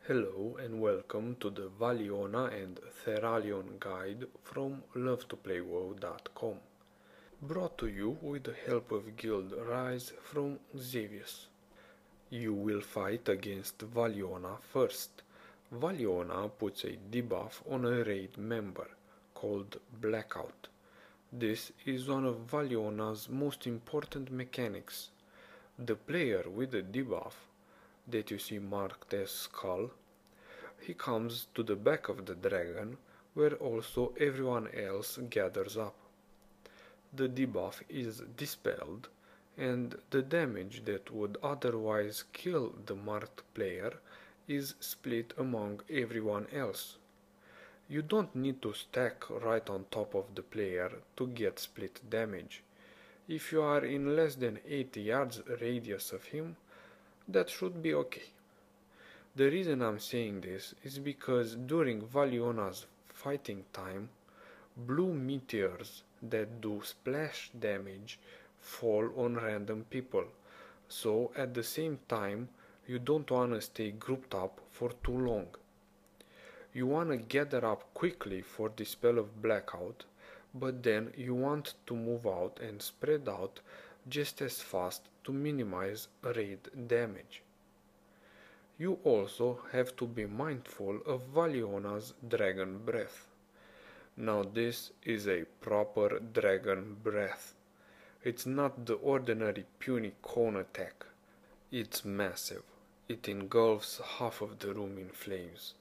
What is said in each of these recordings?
Hello and welcome to the Valiona and Theralion guide from LoveToPlayWoW.com, brought to you with the help of Guild Rise from Xavius. You will fight against Valiona first. Valiona puts a debuff on a raid member, called Blackout. This is one of Valiona's most important mechanics. The player with the debuff, that you see marked as Skull, he comes to the back of the dragon, where also everyone else gathers up. The debuff is dispelled, and the damage that would otherwise kill the marked player is split among everyone else. You don't need to stack right on top of the player to get split damage. If you are in less than 80 yards radius of him, that should be okay. The reason I'm saying this is because during Valiona's fighting time, blue meteors that do splash damage fall on random people, so at the same time you don't wanna stay grouped up for too long. You wanna gather up quickly for the spell of Blackout, but then you want to move out and spread out just as fast to minimize raid damage. You also have to be mindful of Valiona's Dragon Breath. Now this is a proper Dragon Breath. It's not the ordinary puny cone attack. It's massive. It engulfs half of the room in flames.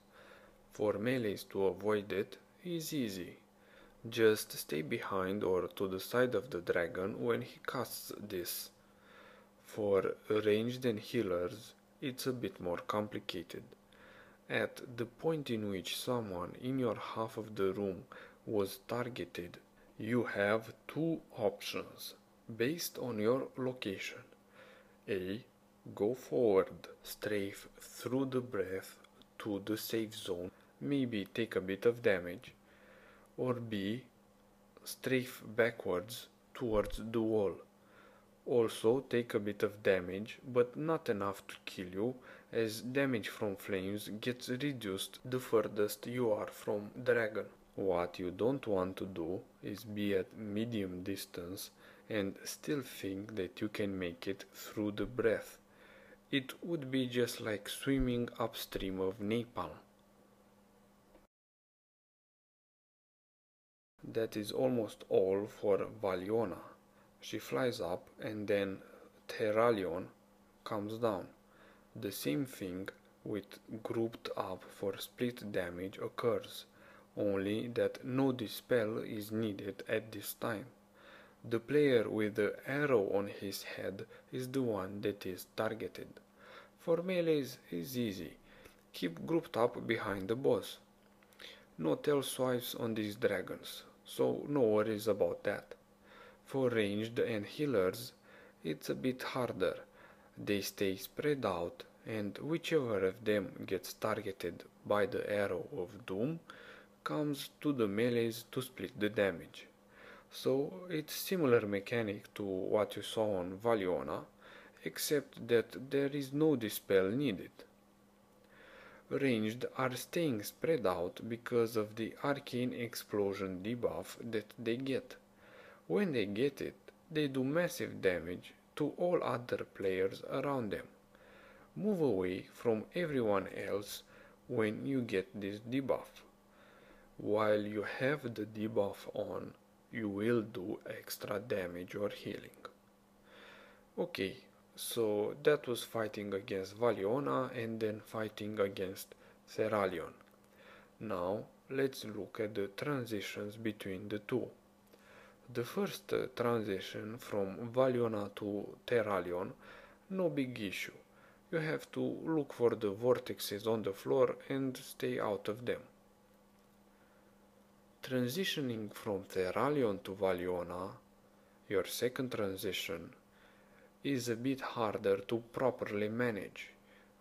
For melees to avoid it is easy. Just stay behind or to the side of the dragon when he casts this. For ranged and healers, it's a bit more complicated. At the point in which someone in your half of the room was targeted, you have two options based on your location. A. Go forward, strafe through the breath to the safe zone, maybe take a bit of damage, or B. Strafe backwards towards the wall. Also take a bit of damage, but not enough to kill you, as damage from flames gets reduced the furthest you are from dragon. What you don't want to do is be at medium distance and still think that you can make it through the breath. It would be just like swimming upstream of napalm. That is almost all for Valiona. She flies up and then Theralion comes down. The same thing with grouped up for split damage occurs, only that no dispel is needed at this time. The player with the arrow on his head is the one that is targeted. For melees is easy. Keep grouped up behind the boss. No tail swipes on these dragons, so no worries about that. For ranged and healers, it's a bit harder. They stay spread out, and whichever of them gets targeted by the arrow of doom comes to the melees to split the damage. So it's similar mechanic to what you saw on Valiona, except that there is no dispel needed. Ranged are staying spread out because of the arcane explosion debuff that they get. When they get it, they do massive damage to all other players around them. Move away from everyone else when you get this debuff. While you have the debuff on, you will do extra damage or healing. Okay, so that was fighting against Valiona and then fighting against Theralion. Now let's look at the transitions between the two. The first transition from Valiona to Theralion, no big issue. You have to look for the vortexes on the floor and stay out of them. Transitioning from Theralion to Valiona, your second transition, is a bit harder to properly manage.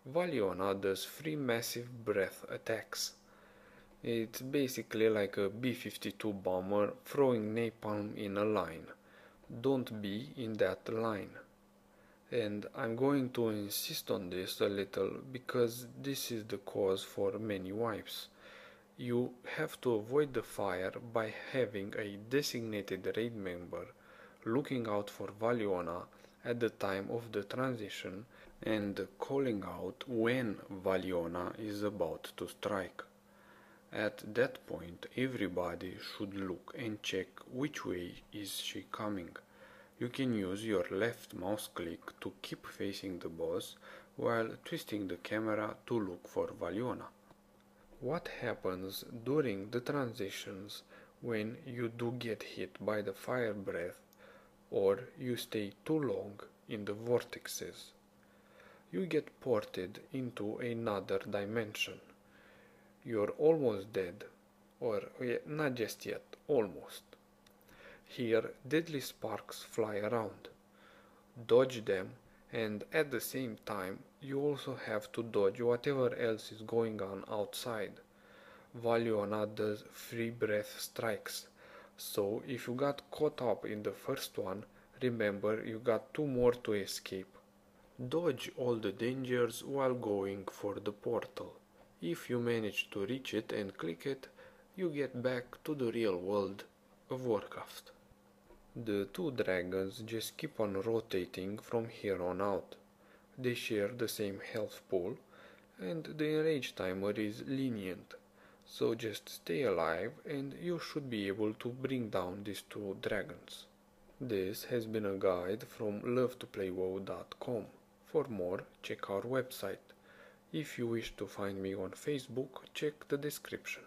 Valiona does 3 massive breath attacks. It's basically like a B-52 bomber throwing napalm in a line. Don't be in that line. And I'm going to insist on this a little because this is the cause for many wipes. You have to avoid the fire by having a designated raid member looking out for Valiona at the time of the transition and calling out when Valiona is about to strike. At that point, everybody should look and check which way is she coming. You can use your left mouse click to keep facing the boss while twisting the camera to look for Valiona. What happens during the transitions when you do get hit by the fire breath or you stay too long in the vortexes? You get ported into another dimension. You're almost dead, or not just yet, almost. Here, deadly sparks fly around. Dodge them, and at the same time, you also have to dodge whatever else is going on outside. Valiona does free breath strikes, so if you got caught up in the first one, remember you got two more to escape. Dodge all the dangers while going for the portal. If you manage to reach it and click it, you get back to the real world of Warcraft. The two dragons just keep on rotating from here on out. They share the same health pool, and the enrage timer is lenient, so just stay alive and you should be able to bring down these two dragons. This has been a guide from lovetoplayww.com. For more, check our website. If you wish to find me on Facebook, check the description.